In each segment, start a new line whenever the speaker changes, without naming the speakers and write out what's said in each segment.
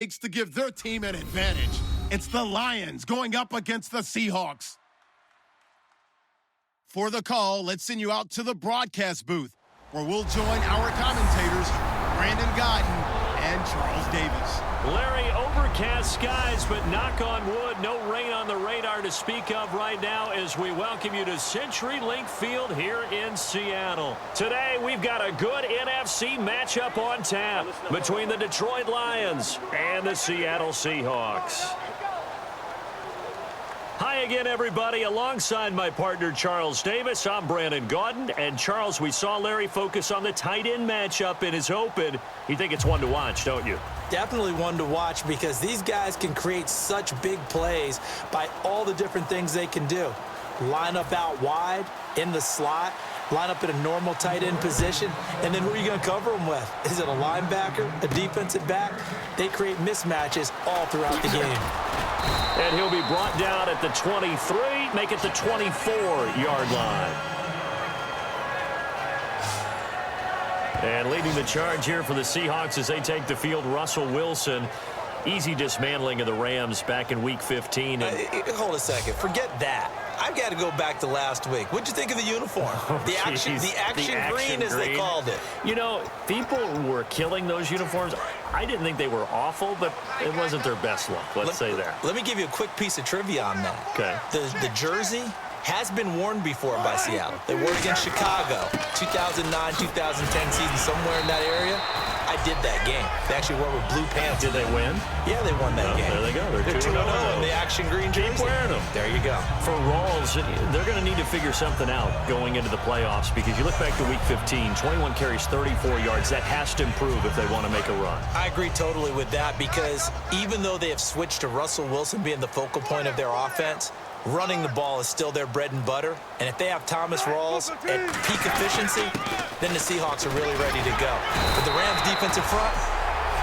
To give their team an advantage. It's the Lions going up against the Seahawks. For the call, let's send you out to the broadcast booth, where we'll join our commentators, Brandon Gaudin and Charles Davis.
Larry, overcast skies, but knock on wood, no rain on the radar to speak of right now as we welcome you to CenturyLink Field here in Seattle. Today, we've got a good NFC matchup on tap between the Detroit Lions and the Seattle Seahawks. Hi again, everybody. Alongside my partner, Charles Davis, I'm Brandon Gaudin. And, Charles, we saw Larry focus on the tight end matchup in his open. You think it's one to watch, don't you?
Definitely one to watch because these guys can create such big plays by all the different things they can do. Line up out wide, in the slot, line up in a normal tight end position, and then who are you going to cover them with? Is it a linebacker, a defensive back? They create mismatches all throughout the game.
And he'll be brought down at the 23, make it the 24-yard line. And leading the charge here for the Seahawks as they take the field, Russell Wilson. Easy dismantling of the Rams back in Week 15.
Hold a second. Forget that. I've got to go back to last week. What'd you think of the uniform? The action green, as they called it.
You know, people were killing those uniforms. I didn't think they were awful, but it wasn't their best look. Let's say that.
Let me give you a quick piece of trivia on that.
Okay.
The jersey has been worn before by Seattle. They wore it against Chicago, 2009-2010 season, somewhere in that area. I did that game. They actually wore with blue pants.
Did they win?
Yeah, they won that game.
There they go.
They're 2-0 in the action green jersey.
Keep wearing them.
There you go.
For Rawls, they're going to need to figure something out going into the playoffs because you look back to Week 15, 21 carries, 34 yards. That has to improve if they want to make a run.
I agree totally with that because even though they have switched to Russell Wilson being the focal point of their offense, running the ball is still their bread and butter. And if they have Thomas Rawls at peak efficiency, then the Seahawks are really ready to go. But the Rams defensive front,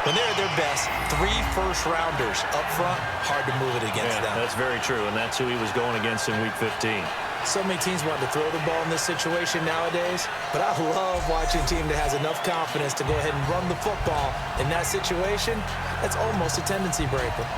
when they're at their best, 3 first-rounders up front, hard to move it against them.
That's very true, and that's who he was going against in Week 15.
So many teams want to throw the ball in this situation nowadays, but I love watching a team that has enough confidence to go ahead and run the football. In that situation, that's almost a tendency breaker.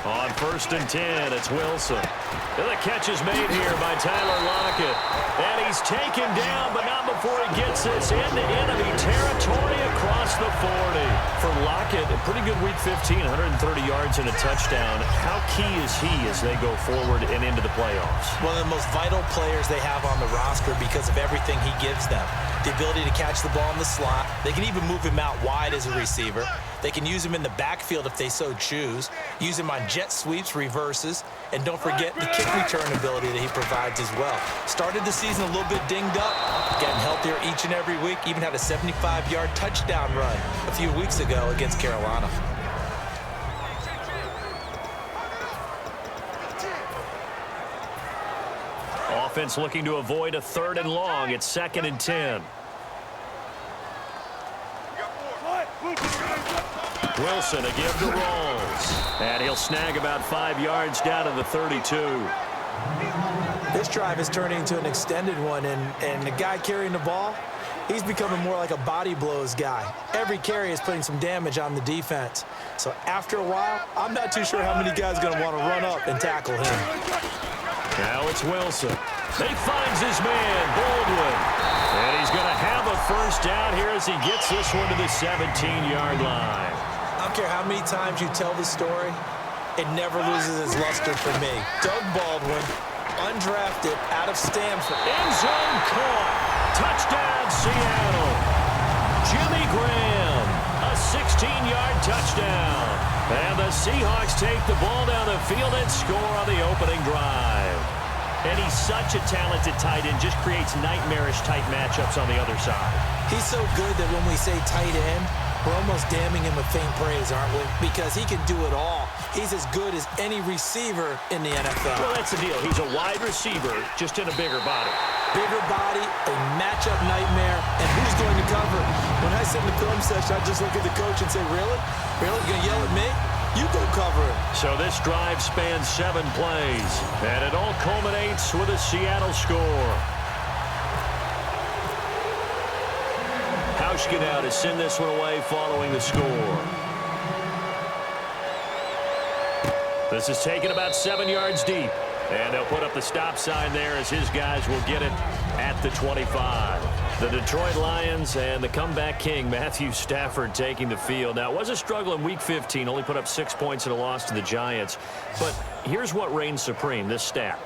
On 1st and 10, it's Wilson. And the catch is made here by Tyler Lockett. And he's taken down, but not before he gets this into enemy territory across the 40. For Lockett, a pretty good Week 15, 130 yards and a touchdown. How key is he as they go forward and into the playoffs?
One of the most vital players they have on the roster because of everything he gives them. The ability to catch the ball in the slot. They can even move him out wide as a receiver. They can use him in the backfield if they so choose. Use him on jet sweeps, reverses, and don't forget the kick return ability that he provides as well. Started the season a little bit dinged up, getting healthier each and every week. Even had a 75-yard touchdown run a few weeks ago against Carolina.
Offense looking to avoid a 3rd and long. It's 2nd and 10. Wilson, a give to Rawls. And he'll snag about 5 yards down to the 32.
This drive is turning into an extended one, and the guy carrying the ball, he's becoming more like a body blows guy. Every carry is putting some damage on the defense. So after a while, I'm not too sure how many guys are going to want to run up and tackle him.
Now it's Wilson. He finds his man, Baldwin. And he's going to have a 1st down here as he gets this one to the 17-yard line.
I don't care how many times you tell the story, it never loses its luster for me. Doug Baldwin, undrafted, out of Stanford.
Endzone caught. Touchdown, Seattle. Jimmy Graham, a 16-yard touchdown. And the Seahawks take the ball down the field and score on the opening drive. And he's such a talented tight end, just creates nightmarish-type matchups on the other side.
He's so good that when we say tight end, we're almost damning him with faint praise, aren't we? Because he can do it all. He's as good as any receiver in the NFL.
Well, that's the deal. He's a wide receiver, just in a bigger body.
Bigger body, a matchup nightmare, and who's going to cover? When I sit in the film session, I just look at the coach and say, really? Really? You going to yell at me? You go cover him.
So this drive spans 7 plays, and it all culminates with a Seattle score. Hauschka now to send this one away following the score. This is taken about 7 yards deep. And they'll put up the stop sign there as his guys will get it at the 25. The Detroit Lions and the comeback king, Matthew Stafford, taking the field. Now, it was a struggle in Week 15. Only put up 6 points in a loss to the Giants. But here's what reigns supreme, this stat.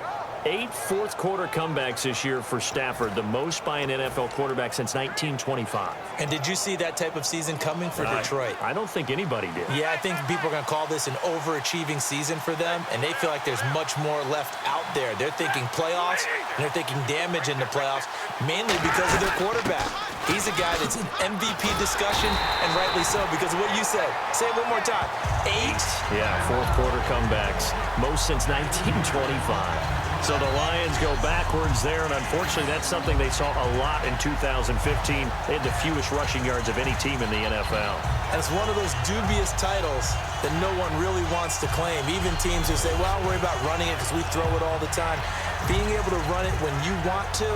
8 fourth-quarter comebacks this year for Stafford, the most by an NFL quarterback since 1925.
And did you see that type of season coming for Detroit?
I don't think anybody did.
Yeah, I think people are going to call this an overachieving season for them, and they feel like there's much more left out there. They're thinking playoffs, and they're thinking damage in the playoffs, mainly because of their quarterback. He's a guy that's in MVP discussion, and rightly so, because of what you said. Say it one more time. 8?
Yeah, fourth-quarter comebacks, most since 1925. So the Lions go backwards there, and unfortunately that's something they saw a lot in 2015. They had the fewest rushing yards of any team in the NFL.
And it's one of those dubious titles that no one really wants to claim. Even teams who say, well, I'll worry about running it because we throw it all the time. Being able to run it when you want to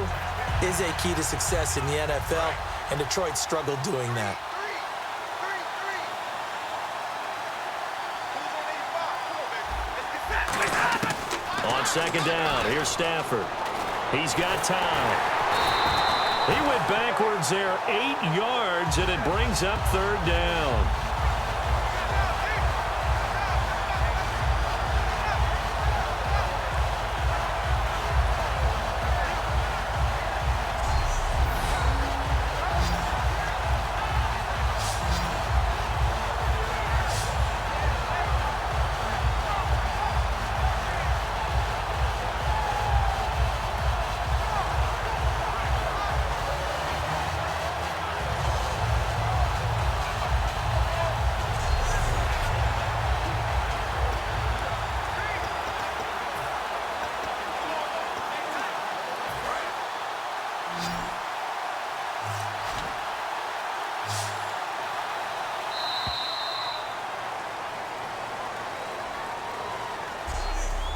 is a key to success in the NFL, and Detroit struggled doing that.
On second down, here's Stafford. He's got time. He went backwards there 8 yards, and it brings up third down.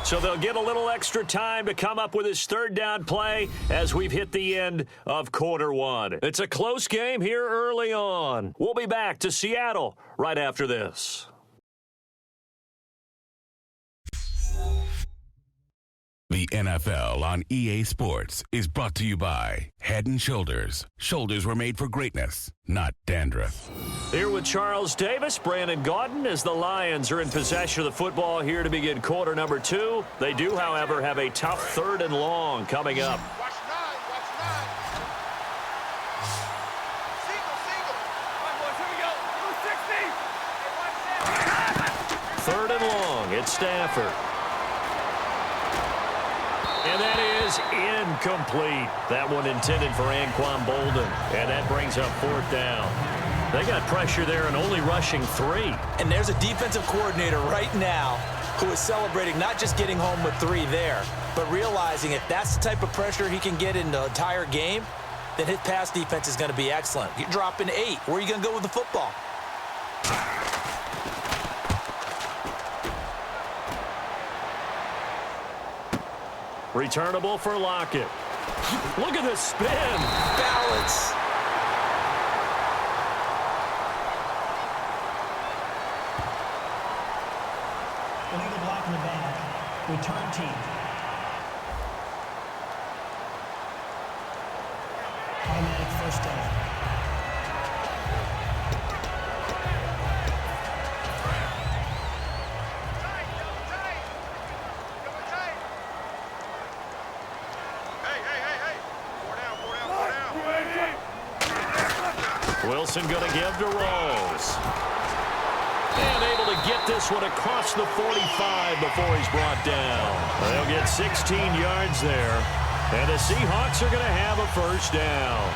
So they'll get a little extra time to come up with his third down play as we've hit the end of quarter one. It's a close game here early on. We'll be back to Seattle right after this.
The NFL on EA Sports is brought to you by Head & Shoulders. Shoulders were made for greatness, not dandruff.
Here with Charles Davis, Brandon Gaudin, as the Lions are in possession of the football here to begin quarter number 2. They do, however, have a tough third and long coming up.
Watch 9, watch 9. Single. Come on, boys, here we go. 60.
Third and long, it's Stafford. And that is incomplete. That one intended for Anquan Bolden. And that brings up fourth down. They got pressure there and only rushing 3.
And there's a defensive coordinator right now who is celebrating not just getting home with 3 there, but realizing if that's the type of pressure he can get in the entire game, then his pass defense is going to be excellent. You're dropping 8. Where are you going to go with the football?
Returnable for Lockett. Look at the spin.
Balance.
Illegal block in the back. Return team. Automatic first down.
Wilson going to give to Rose. And able to get this one across the 45 before he's brought down. They'll get 16 yards there. And the Seahawks are going to have a first down.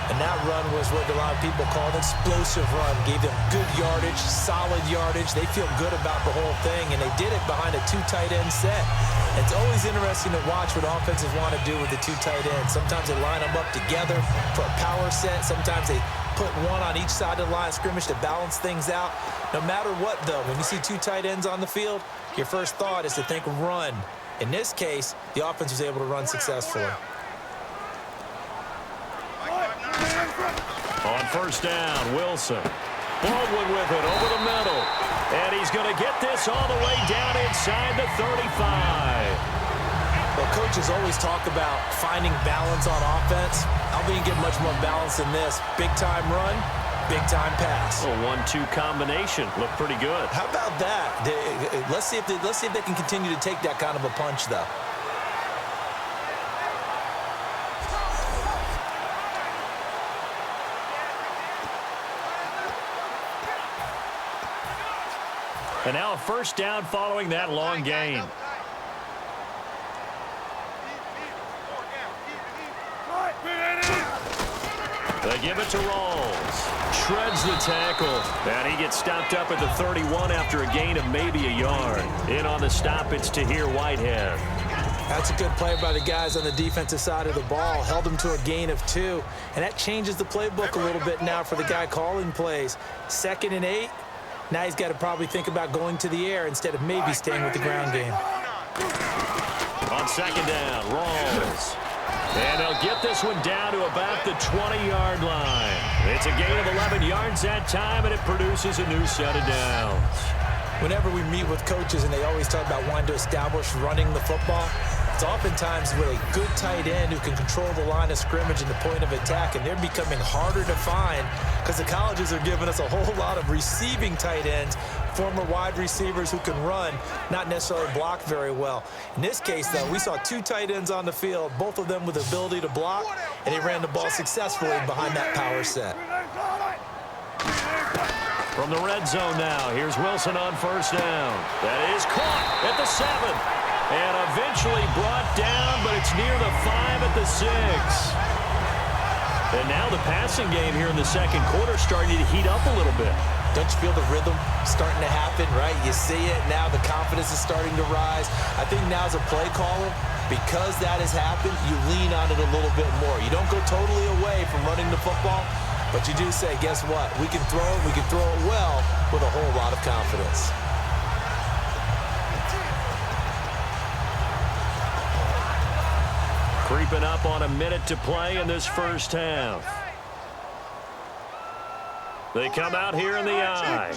And that run was what a lot of people call an explosive run. Gave them good yardage, solid yardage. They feel good about the whole thing, and they did it behind a 2 tight end set. It's always interesting to watch what offenses want to do with the 2 tight ends. Sometimes they line them up together for a power set. Sometimes they put one on each side of the line of scrimmage to balance things out. No matter what, though, when you see 2 tight ends on the field, your first thought is to think run. In this case, the offense was able to run successfully.
On first down, Wilson. Baldwin with it over the middle. And he's going to get this all the way down inside the 35.
Well, coaches always talk about finding balance on offense. I don't think you get much more balance than this. Big-time run, big-time pass.
A 1-2 combination. Looked pretty good.
How about that? Let's see if they can continue to take that kind of a punch, though.
And now a first down following that long gain. They give it to Rawls. Shreds the tackle. And he gets stopped up at the 31 after a gain of maybe a yard. In on the stop, it's Tahir Whitehead.
That's a good play by the guys on the defensive side of the ball. Held them to a gain of 2. And that changes the playbook a little bit now for the guy calling plays. 2nd and 8. Now he's got to probably think about going to the air instead of maybe staying with the ground game.
On second down, Rawls. And they'll get this one down to about the 20-yard line. It's a gain of 11 yards that time, and it produces a new set of downs.
Whenever we meet with coaches and they always talk about wanting to establish running the football, it's oftentimes with a good tight end who can control the line of scrimmage and the point of attack, and they're becoming harder to find because the colleges are giving us a whole lot of receiving tight ends, former wide receivers who can run, not necessarily block very well. In this case, though, we saw 2 tight ends on the field, both of them with the ability to block, and they ran the ball successfully behind that power set.
From the red zone now, here's Wilson on first down. That is caught at the 7. And eventually brought down, but it's near the 5 at the 6. And now the passing game here in the second quarter starting to heat up a little bit.
Don't you feel the rhythm starting to happen, right? You see it now. The confidence is starting to rise. I think now as a play caller, because that has happened, you lean on it a little bit more. You don't go totally away from running the football, but you do say, guess what? We can throw it. We can throw it well with a whole lot of confidence.
Creeping up on a minute to play in this first half. They come out here in the I.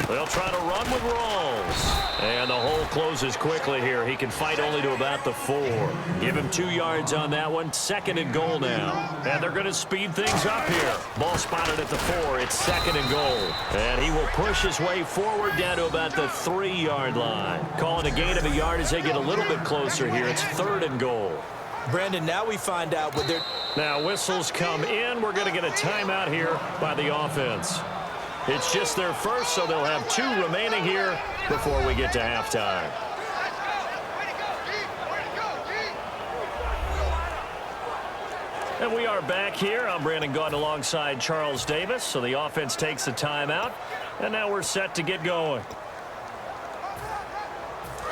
They'll try to run with Rawls. And the hole closes quickly here. He can fight only to about the 4. Give him 2 yards on that one. 2nd and goal now. And they're going to speed things up here. Ball spotted at the 4. It's 2nd and goal. And he will push his way forward down to about the 3-yard line. Calling a gain of a yard as they get a little bit closer here. It's 3rd and goal.
Brandon, now we find out what they're...
Now whistles come in. We're going to get a timeout here by the offense. It's just their first, so they'll have 2 remaining here before we get to halftime. And we are back here. I'm Brandon Gaudin alongside Charles Davis. So the offense takes the timeout, and now we're set to get going.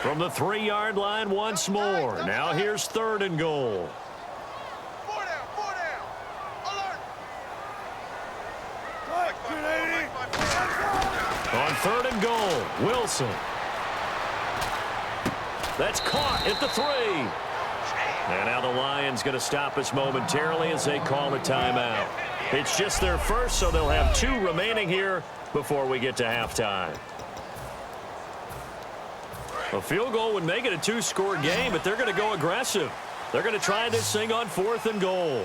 From the 3-yard line once more. Now here's 3rd and goal. On 3rd and goal, Wilson. That's caught at the 3. And now the Lions going to stop us momentarily as they call a timeout. It's just their first, so they'll have 2 remaining here before we get to halftime. A field goal would make it a 2-score game, but they're going to go aggressive. They're going to try this thing on 4th and goal.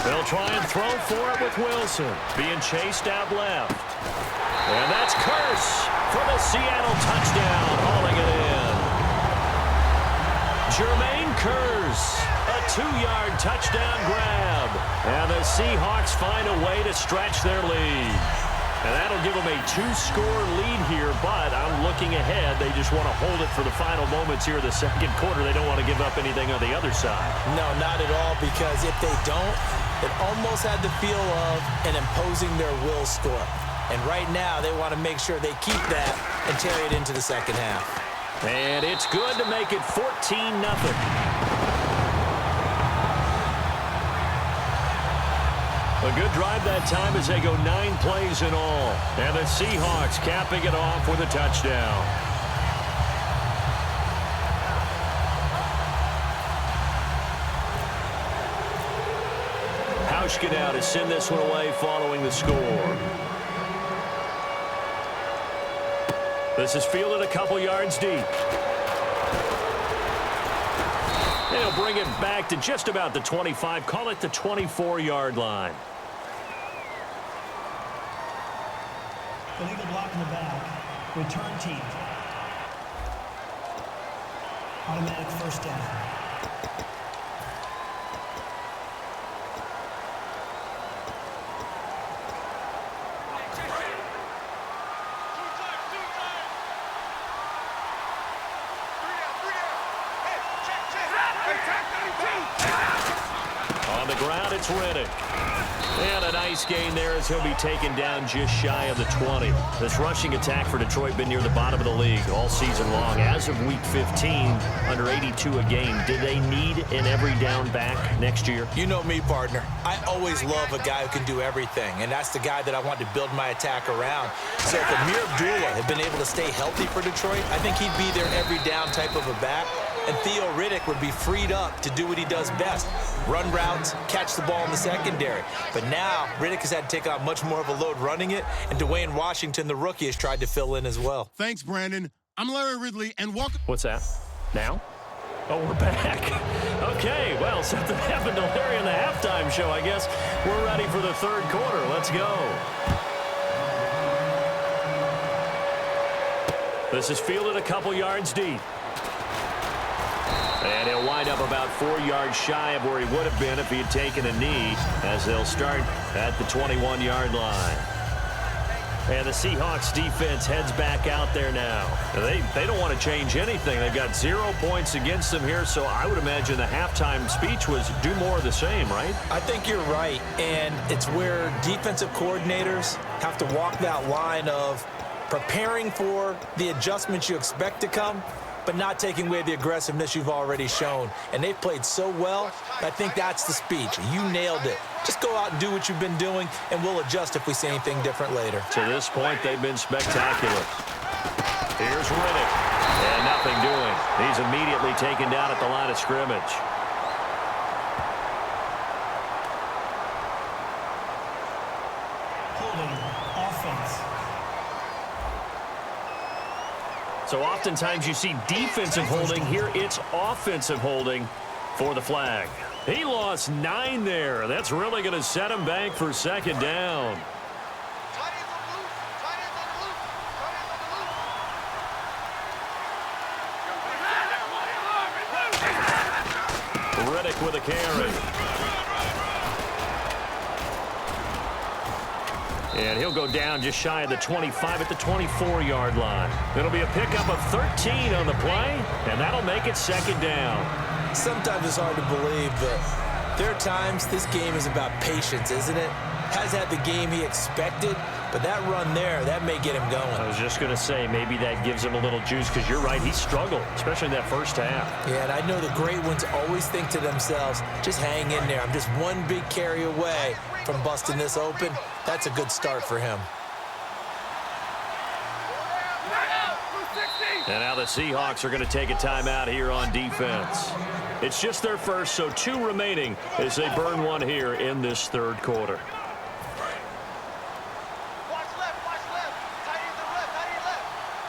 They'll try and throw for it with Wilson. Being chased out left. And that's Curse for the Seattle touchdown, hauling it in. Jermaine Curse, a 2-yard touchdown grab. And the Seahawks find a way to stretch their lead. And that'll give them a 2-score lead here, but I'm looking looking ahead. They just want to hold it for the final moments here in the second quarter. They don't want to give up anything on the other side.
No, not at all, because if they don't, it almost had the feel of an imposing their will score. And right now, they want to make sure they keep that and carry it into the second half.
And it's good to make it 14-0. A good drive that time as they go 9 plays in all. And the Seahawks capping it off with a touchdown. Hauschka now to send this one away following the score. This is fielded a couple yards deep. They'll bring it back to just about the 25. Call it the 24-yard line.
Illegal block in the back. Return team. Automatic first down.
On the ground, it's Riddick. And a nice gain there as he'll be taken down just shy of the 20. This rushing attack for Detroit been near the bottom of the league all season long. As of Week 15, under 82 a game. Did they need an every down back next year?
You know me, partner. I always love a guy who can do everything, and that's the guy that I want to build my attack around. So if Amir Abdullah had been able to stay healthy for Detroit, I think he'd be their every down type of a back. And Theo Riddick would be freed up to do what he does best, run routes, catch the ball in the secondary. But now, Riddick has had to take on much more of a load running it, and Dwayne Washington, the rookie, has tried to fill in as well.
Thanks, Brandon. I'm Larry Ridley, and welcome.
What's that? Now? Oh, we're back. Okay, well, something happened to Larry in the halftime show, I guess. We're ready for the third quarter. Let's go. This is fielded a couple yards deep. And he'll wind up about 4 yards shy of where he would have been if he had taken a knee, as they'll start at the 21-yard line. And the Seahawks defense heads back out there now. They don't want to change anything. They've got 0 points against them here, so I would imagine the halftime speech was do more of the same, right?
I think you're right, and it's where defensive coordinators have to walk that line of preparing for the adjustments you expect to come, but not taking away the aggressiveness you've already shown. And they've played so well, I think that's the speech. You nailed it. Just go out and do what you've been doing, and we'll adjust if we see anything different later.
To this point, they've been spectacular. Here's Riddick. And nothing doing. He's immediately taken down at the line of scrimmage.
Holding offense.
So oftentimes you see defensive holding. Here it's offensive holding for the flag. He lost 9 there. That's really going to set him back for second down. Riddick with a carry. And he'll go down just shy of the 25 at the 24-yard line. It'll be a pickup of 13 on the play, and that'll make it second down.
Sometimes it's hard to believe, but there are times this game is about patience, isn't it? Has had the game he expected, but that run there, that may get him going.
I was just going to say, maybe that gives him a little juice, because you're right, he struggled, especially in that first half.
Yeah, and I know the great ones always think to themselves, just hang in there. I'm just one big carry away from busting this open. That's a good start for him.
And now the Seahawks are going to take a timeout here on defense. It's just their first, so 2 remaining as they burn one here in this third quarter.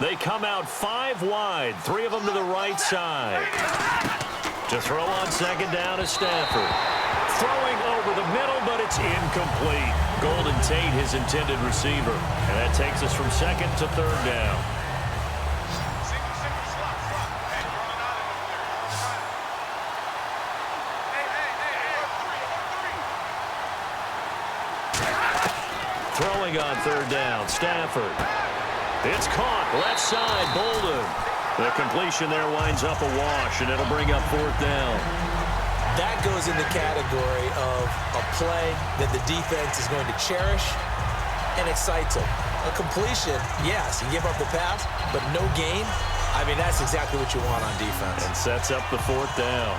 They come out 5 wide, 3 of them to the right side. To throw on second down is Stafford. Throwing over the middle, but it's incomplete. Golden Tate, his intended receiver. And that takes us from second to third down. Throwing on third down, Stafford. It's caught. Left side, Bolden. The completion there winds up a wash, and it'll bring up 4th down.
That goes in the category of a play that the defense is going to cherish and excites them. A completion, yes, you give up the pass, but no gain. I mean, that's exactly what you want on defense.
And sets up the 4th down.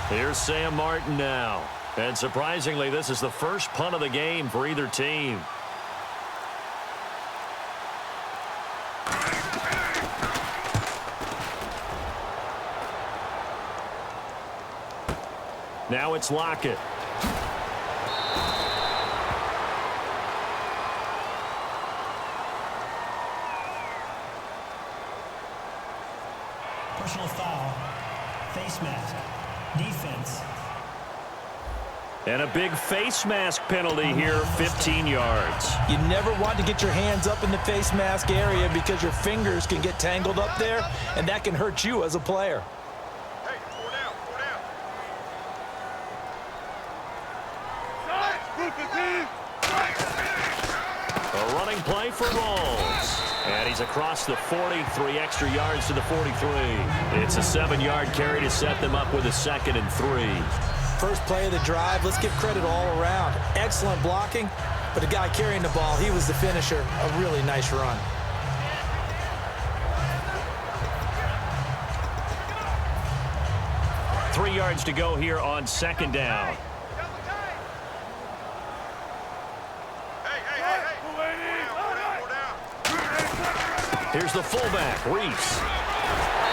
Here's Sam Martin now. And surprisingly, this is the first punt of the game for either team. Now it's Lockett.
Personal foul. Face mask. Defense.
And a big face mask penalty here, 15 yards.
You never want to get your hands up in the face mask area because your fingers can get tangled up there, and that can hurt you as a player.
Hey, 4 down, 4 down.
A running play for Rawls. And he's across the 40, 3 extra yards to the 43. It's a 7-yard carry to set them up with a 2nd and 3.
First play of the drive, let's give credit all around. Excellent blocking, but the guy carrying the ball, he was the finisher. A really nice run.
Three yards to go here on 2nd down. Here's the fullback, Reese.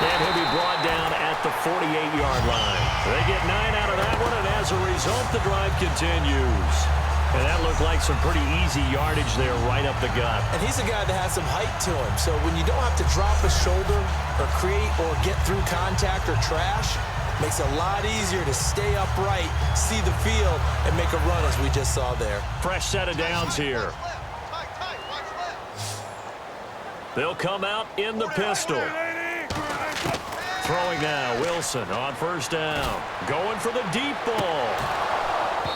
And he'll be brought down at the 48-yard line. They get 9 out of that one, and as a result, the drive continues. And that looked like some pretty easy yardage there right up the gut.
And he's a guy that has some height to him, so when you don't have to drop a shoulder or create or get through contact or trash, makes it a lot easier to stay upright, see the field, and make a run as we just saw there.
Fresh set of downs here. They'll come out in the pistol. Throwing now, Wilson on 1st down. Going for the deep ball.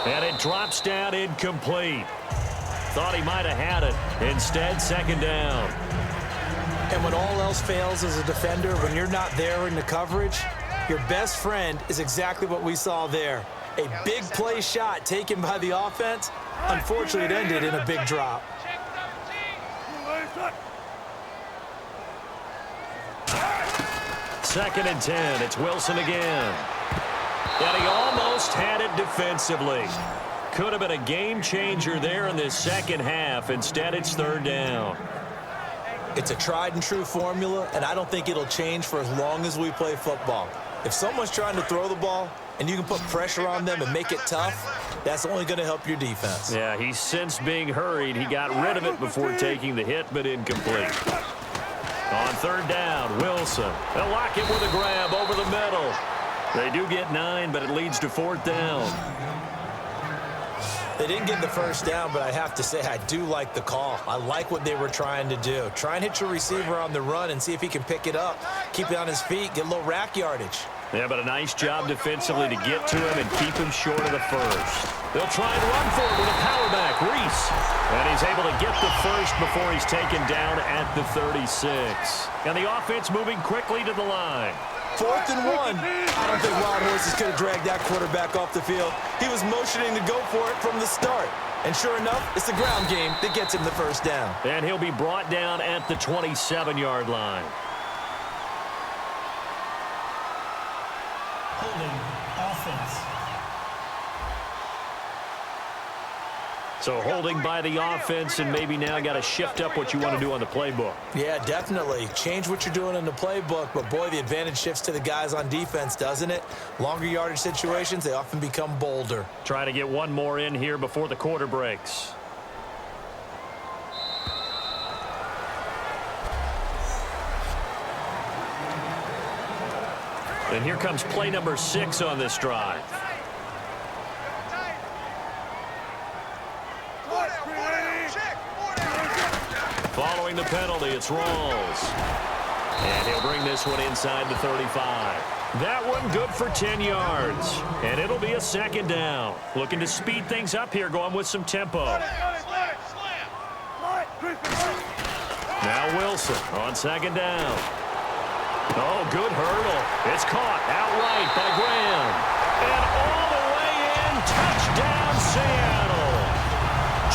And it drops down incomplete. Thought he might have had it. Instead, 2nd down.
And when all else fails as a defender, when you're not there in the coverage, your best friend is exactly what we saw there. A big play shot taken by the offense. Unfortunately, it ended in a big drop.
2nd and 10. It's Wilson again. And he almost had it defensively. Could have been a game changer there in this second half. Instead, it's 3rd down.
It's a tried and true formula, and I don't think it'll change for as long as we play football. If someone's trying to throw the ball and you can put pressure on them and make it tough, that's only going to help your defense.
Yeah, he's since being hurried. He got rid of it before taking the hit, but incomplete. On 3rd down, Wilson. They'll lock it with a grab over the middle. They do get 9, but it leads to 4th down.
They didn't get the 1st down, but I have to say I do like the call. I like what they were trying to do. Try and hit your receiver on the run and see if he can pick it up. Keep it on his feet, get a little rack yardage.
Yeah, but a nice job defensively to get to him and keep him short of the 1st. They'll try and run for it with a power back, Reese. And he's able to get the 1st before he's taken down at the 36. And the offense moving quickly to the line.
4th and 1. I don't think Wild Horses could have dragged that quarterback off the field. He was motioning to go for it from the start. And sure enough, it's the ground game that gets him the 1st down.
And he'll be brought down at the 27-yard line.
Holding offense.
So holding by the offense, and maybe now got to shift up what you want to do on the playbook.
Yeah, definitely. Change what you're doing in the playbook, but boy, the advantage shifts to the guys on defense, doesn't it? Longer yardage situations, they often become bolder.
Try to get one more in here before the quarter breaks. And here comes play number 6 on this drive. Following the penalty, it's Rawls. And he'll bring this one inside the 35. That one good for 10 yards. And it'll be a second down. Looking to speed things up here, going with some tempo. Now Wilson on second down. Oh, good hurdle. It's caught outright by Graham. And all the way in, touchdown Seattle.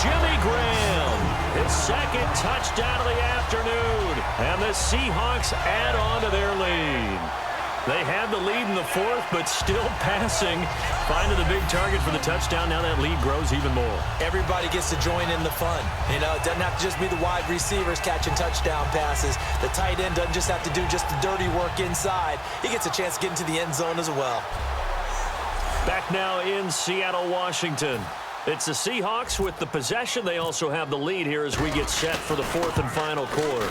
Jimmy Graham, his second touchdown of the afternoon. And the Seahawks add on to their lead. They had the lead in the fourth, but still passing. Finding the big target for the touchdown. Now that lead grows even more.
Everybody gets to join in the fun. You know, it doesn't have to just be the wide receivers catching touchdown passes. The tight end doesn't just have to do just the dirty work inside. He gets a chance to get into the end zone as well.
Back now in Seattle, Washington. It's the Seahawks with the possession. They also have the lead here as we get set for the fourth and final quarter.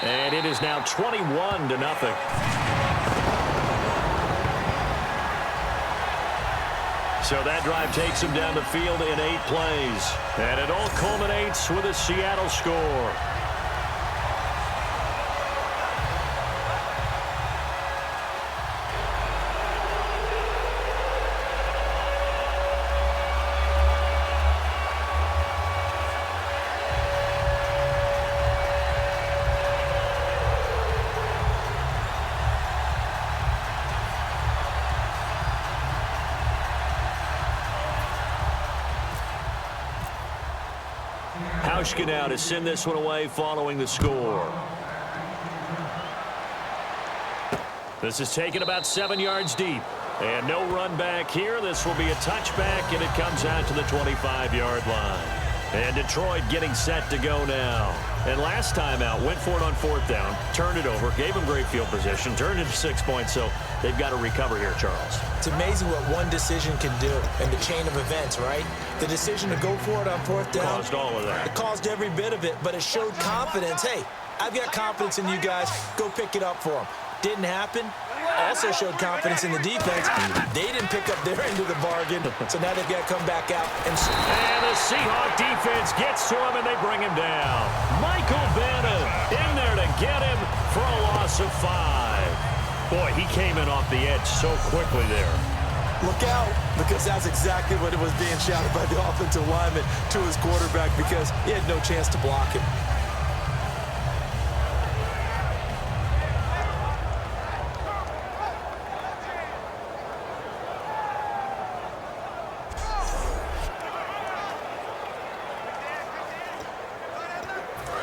And it is now 21-0. So that drive takes him down the field in 8 plays. And it all culminates with a Seattle score. Hauschka now to send this one away following the score. This is taken about 7 yards deep. And no run back here. This will be a touchback, and it comes out to the 25-yard line. And Detroit getting set to go now. And last time out, went for it on fourth down, turned it over, gave him great field position, turned it to 6 points, so they've got to recover here, Charles.
It's amazing what one decision can do in the chain of events, right? The decision to go for it on fourth down.
Caused all of that.
It caused every bit of it, but it showed confidence. Hey, I've got confidence in you guys. Go pick it up for them. Didn't happen. Also showed confidence in the defense. They didn't pick up their end of the bargain, so now they've got to come back out. And
the Seahawk defense gets to him, and they bring him down. Michael Bannon in there to get him for a loss of 5. Boy, he came in off the edge so quickly there.
Look out, because that's exactly what it was being shouted by the offensive lineman to his quarterback, because he had no chance to block him.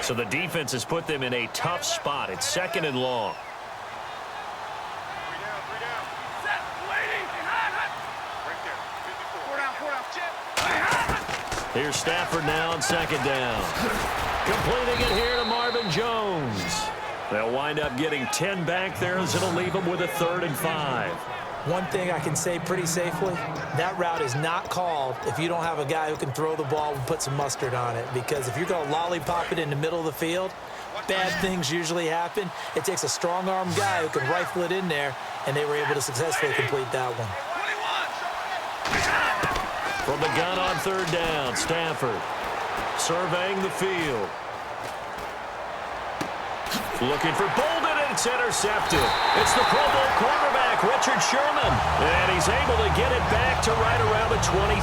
So the defense has put them in a tough spot. It's 2nd and long. Here's Stafford now on 2nd down. Completing it here to Marvin Jones. They'll wind up getting 10 back there as it'll leave them with a 3rd and 5.
One thing I can say pretty safely, that route is not called if you don't have a guy who can throw the ball and put some mustard on it. Because if you're going to lollipop it in the middle of the field, bad things usually happen. It takes a strong-arm guy who can rifle it in there, and they were able to successfully complete that one.
From the gun on 3rd down, Stafford surveying the field. Looking for Bolden, and it's intercepted. It's the Pro Bowl quarterback, Richard Sherman. And he's able to get it back to right around the 27.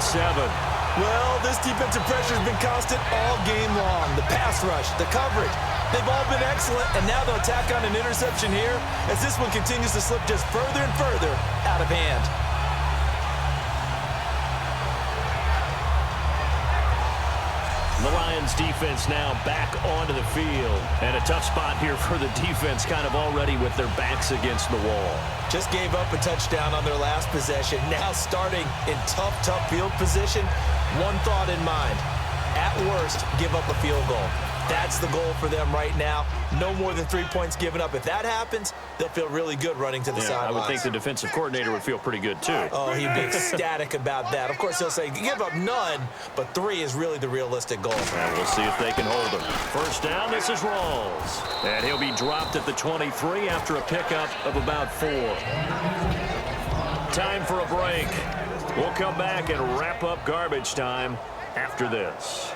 Well, this defensive pressure has been constant all game long. The pass rush, the coverage, they've all been excellent, and now they'll tack on an interception here as this one continues to slip just further and further out of hand.
The Lions defense now back onto the field. And a tough spot here for the defense, kind of already with their backs against the wall.
Just gave up a touchdown on their last possession. Now starting in tough field position. One thought in mind. At worst, give up a field goal. That's the goal for them right now. No more than 3 points given up. If that happens, they'll feel really good running to the sidelines.
I would think the defensive coordinator would feel pretty good, too.
Oh, he'd be ecstatic about that. Of course, he'll say, give up none, but 3 is really the realistic goal.
And we'll see if they can hold him. First down, this is Rawls. And he'll be dropped at the 23 after a pickup of about 4. Time for a break. We'll come back and wrap up garbage time after this.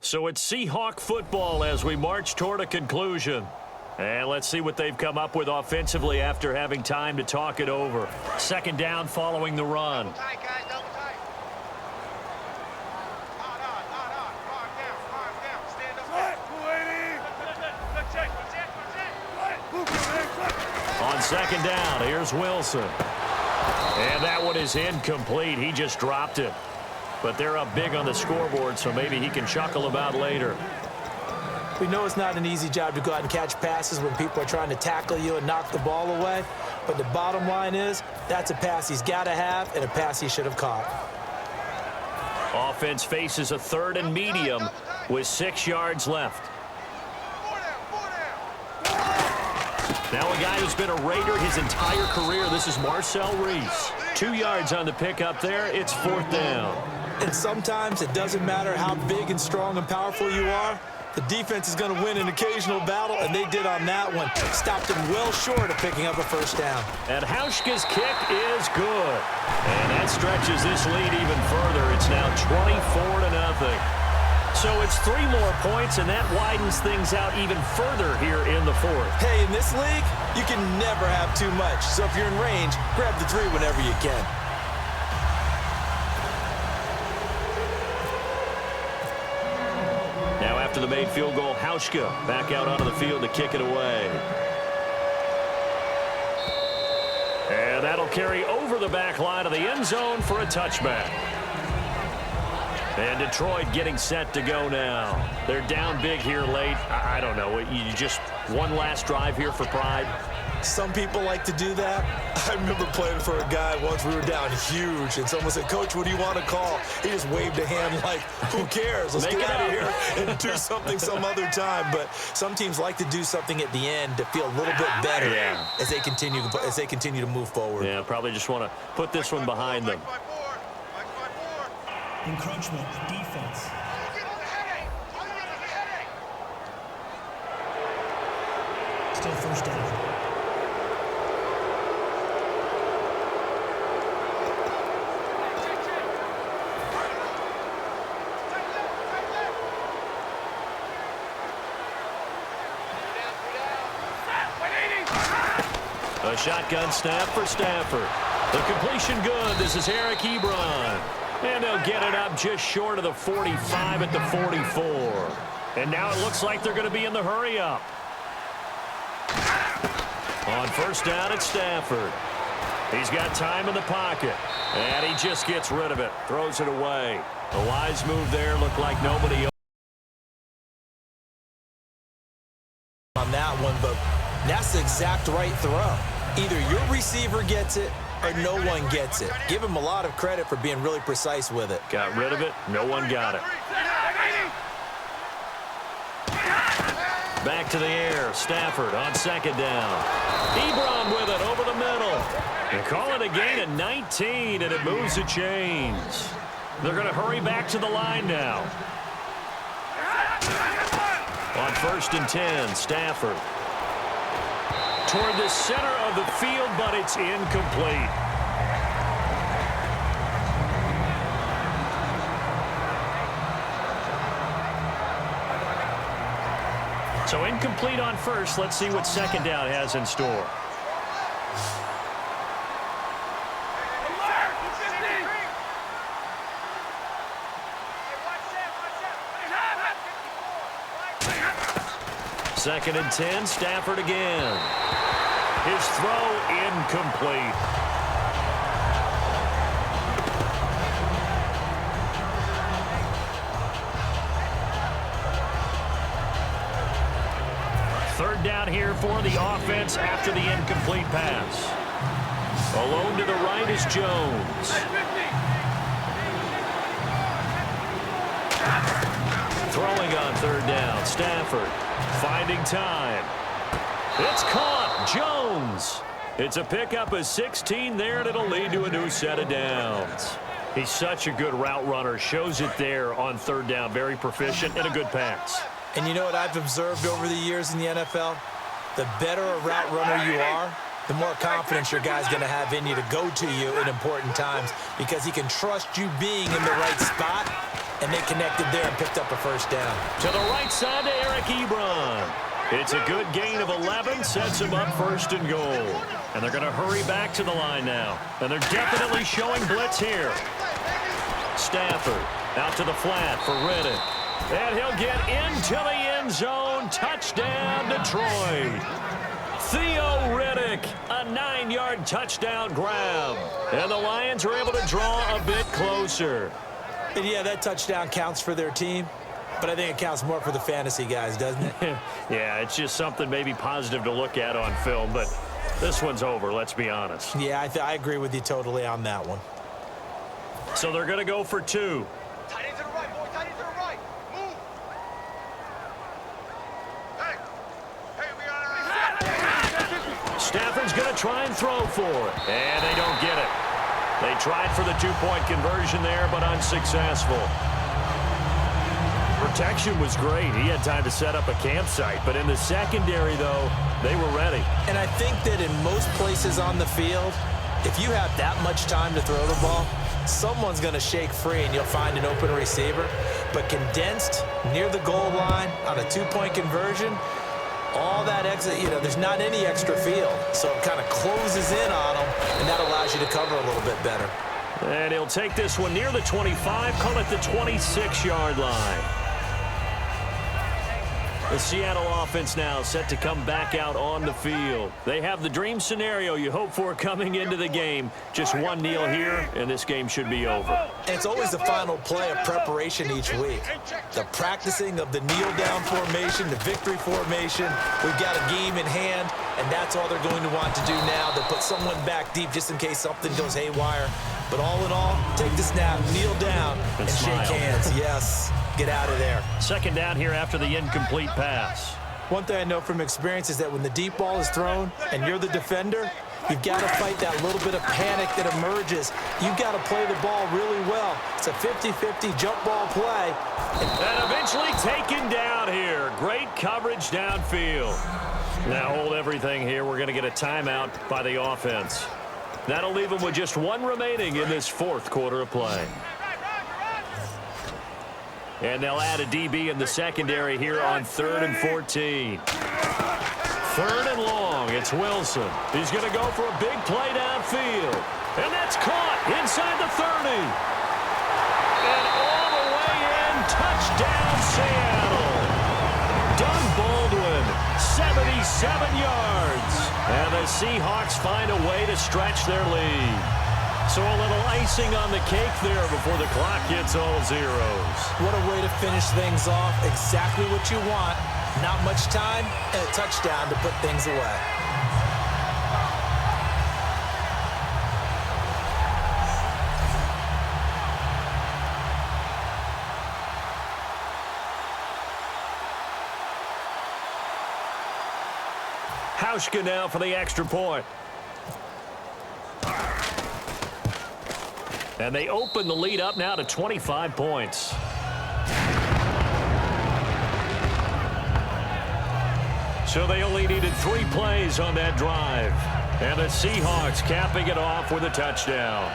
So it's Seahawk football as we march toward a conclusion. And let's see what they've come up with offensively after having time to talk it over. Second down following the run.
Double tight, guys, double tight. Arm down. Stand up.
On second down, here's Wilson. And that one is incomplete. He just dropped it. But they're up big on the scoreboard, so maybe he can chuckle about later.
We know it's not an easy job to go out and catch passes when people are trying to tackle you and knock the ball away. But the bottom line is, that's a pass he's got to have and a pass he should have caught.
Offense faces a 3rd and medium with 6 yards left. Now a guy who's been a Raider his entire career. This is Marcel Reese. 2 yards on the pickup there. It's 4th down.
And sometimes it doesn't matter how big and strong and powerful you are. The defense is going to win an occasional battle, and they did on that one. Stopped him well short of picking up a first down.
And Hauschka's kick is good. And that stretches this lead even further. It's now 24-0. So it's 3 more points, and that widens things out even further here in the 4th.
Hey, in this league, you can never have too much. So if you're in range, grab the 3 whenever you can.
Now after the made field goal, Hauschka back out onto the field to kick it away. And that'll carry over the back line of the end zone for a touchback. And Detroit getting set to go now. They're down big here late. I don't know. You just one last drive here for pride.
Some people like to do that. I remember playing for a guy once. We were down huge, and someone said, "Coach, what do you want to call?" He just waved a hand like, "Who cares? Let's get out of here and do something some other time." But some teams like to do something at the end to feel a little bit better as they continue to move forward.
Yeah, probably just want to put this one behind them.
Encroachment, defense. Still first down.
A shotgun snap for Stafford. The completion good. This is Eric Ebron. And they'll get it up just short of the 45 at the 44. And now it looks like they're going to be in the hurry-up. On first down, it's Stafford. He's got time in the pocket. And he just gets rid of it. Throws it away. A wise move there. Looked like nobody
on that one, but that's the exact right throw. Either your receiver gets it or no one gets it. Give him a lot of credit for being really precise with it.
got rid of it. No one got it. Back to the air. Stafford on second down. Ebron with it over the middle. They call it a gain of 19, and it moves the chains. They're going to hurry back to the line now. On first and 10, Stafford. Toward the center of the field, but it's incomplete. So incomplete on first. Let's see what second down has in store. Second and 10, Stafford again. His throw incomplete. Third down here for the offense after the incomplete pass. Alone to the right is Jones. Throwing on third down, Stafford finding time. It's caught, Jones. It's a pickup of 16 there, and it'll lead to a new set of downs. He's such a good route runner. Shows it there on third down. Very proficient and a good pass.
And you know what I've observed over the years in the NFL? The better a route runner you are, the more confidence your guy's going to have in you to go to you in important times because he can trust you being in the right spot and they connected there and picked up a first down.
To the right side to Eric Ebron. It's a good gain of 11, sets him up first and goal. And they're going to hurry back to the line now. And they're definitely showing blitz here. Stafford out to the flat for Riddick. And he'll get into the end zone. Touchdown, Detroit. Theo Riddick, a 9-yard touchdown grab. And the Lions are able to draw a bit closer.
And yeah, that touchdown counts for their team. But I think it counts more for the fantasy guys, doesn't it?
Yeah, it's just something maybe positive to look at on film, but this one's over, let's be honest.
Yeah, I agree with you totally on that one.
So they're going to go for 2.
Tight end to the right, boy. Tight end to the right. Move. Hey, we got
Stafford's going to try and throw for it, and they don't get it. They tried for the 2-point conversion there, but unsuccessful. Protection was great. He had time to set up a campsite, but in the secondary, though, they were ready.
And I think that in most places on the field, if you have that much time to throw the ball, someone's going to shake free and you'll find an open receiver. But condensed near the goal line on a 2-point conversion, all that exit, there's not any extra field. So it kind of closes in on them, and that allows you to cover a little bit better.
And he'll take this one near the 25, call it the 26-yard line. The Seattle offense now set to come back out on the field. They have the dream scenario you hope for coming into the game. Just one kneel here, and this game should be over.
And it's always the final play of preparation each week. The practicing of the kneel-down formation, the victory formation. We've got a game in hand, and that's all they're going to want to do now. They'll put someone back deep just in case something goes haywire. But all in all, take the snap, kneel down, and shake hands. Yes. Get out of there.
Second down here after the incomplete pass.
One thing I know from experience is that when the deep ball is thrown and you're the defender, you've got to fight that little bit of panic that emerges. You've got to play the ball really well. It's a 50-50 jump ball play.
And eventually taken down here. Great coverage downfield. Now hold everything here. We're going to get a timeout by the offense. That'll leave them with just one remaining in this fourth quarter of play. And they'll add a DB in the secondary here on 3rd and 14. 3rd and long. It's Wilson. He's going to go for a big play downfield. And that's caught inside the 30. And all the way in. Touchdown, Seattle. Doug Baldwin, 77 yards. And the Seahawks find a way to stretch their lead. So a little icing on the cake there before the clock hits all zeros.
What a way to finish things off. Exactly what you want. Not much time and a touchdown to put things away.
Hauschka now for the extra point. And they open the lead up now to 25 points. So they only needed 3 plays on that drive. And the Seahawks capping it off with a touchdown.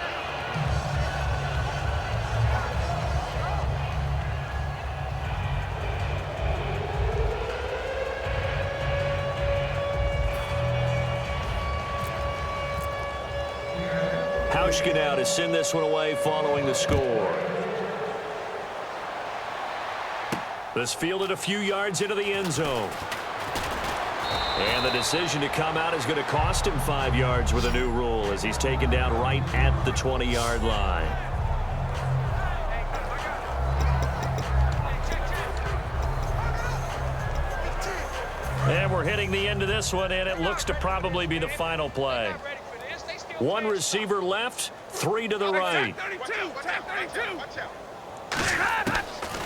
Hauschka now to send this one away following the score. This fielded a few yards into the end zone. And the decision to come out is going to cost him 5 yards with a new rule as he's taken down right at the 20-yard line. And we're hitting the end of this one, and it looks to probably be the final play. 1 receiver left, 3 to the right.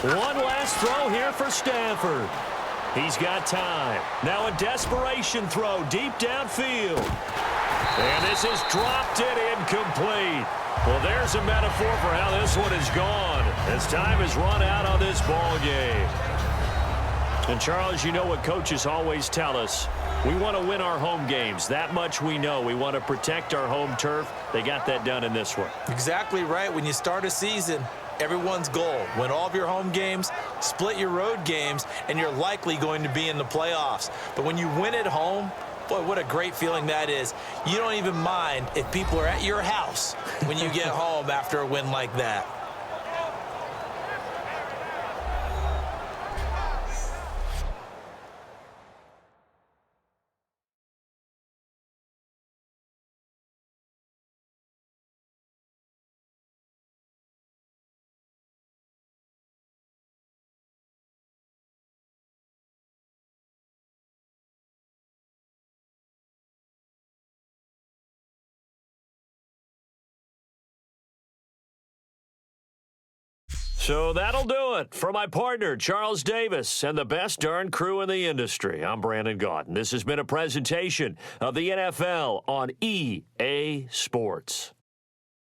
1 last throw here for Stafford. He's got time. Now a desperation throw deep downfield. And this is dropped it incomplete. Well, there's a metaphor for how this one is gone as time has run out on this ball game. And, Charles, you know what coaches always tell us. We want to win our home games. That much we know. We want to protect our home turf. They got that done in this one.
Exactly right. When you start a season, Everyone's goal, win all of your home games, split your road games, and you're likely going to be in the playoffs. But when you win at home, boy, what a great feeling that is. You don't even mind if people are at your house when you get home after a win like that.
So that'll do it for my partner, Charles Davis, and the best darn crew in the industry. I'm Brandon Gaudin. This has been a presentation of the NFL on EA Sports.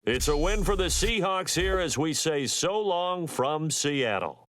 It's a win for the Seahawks here as we say so long from Seattle.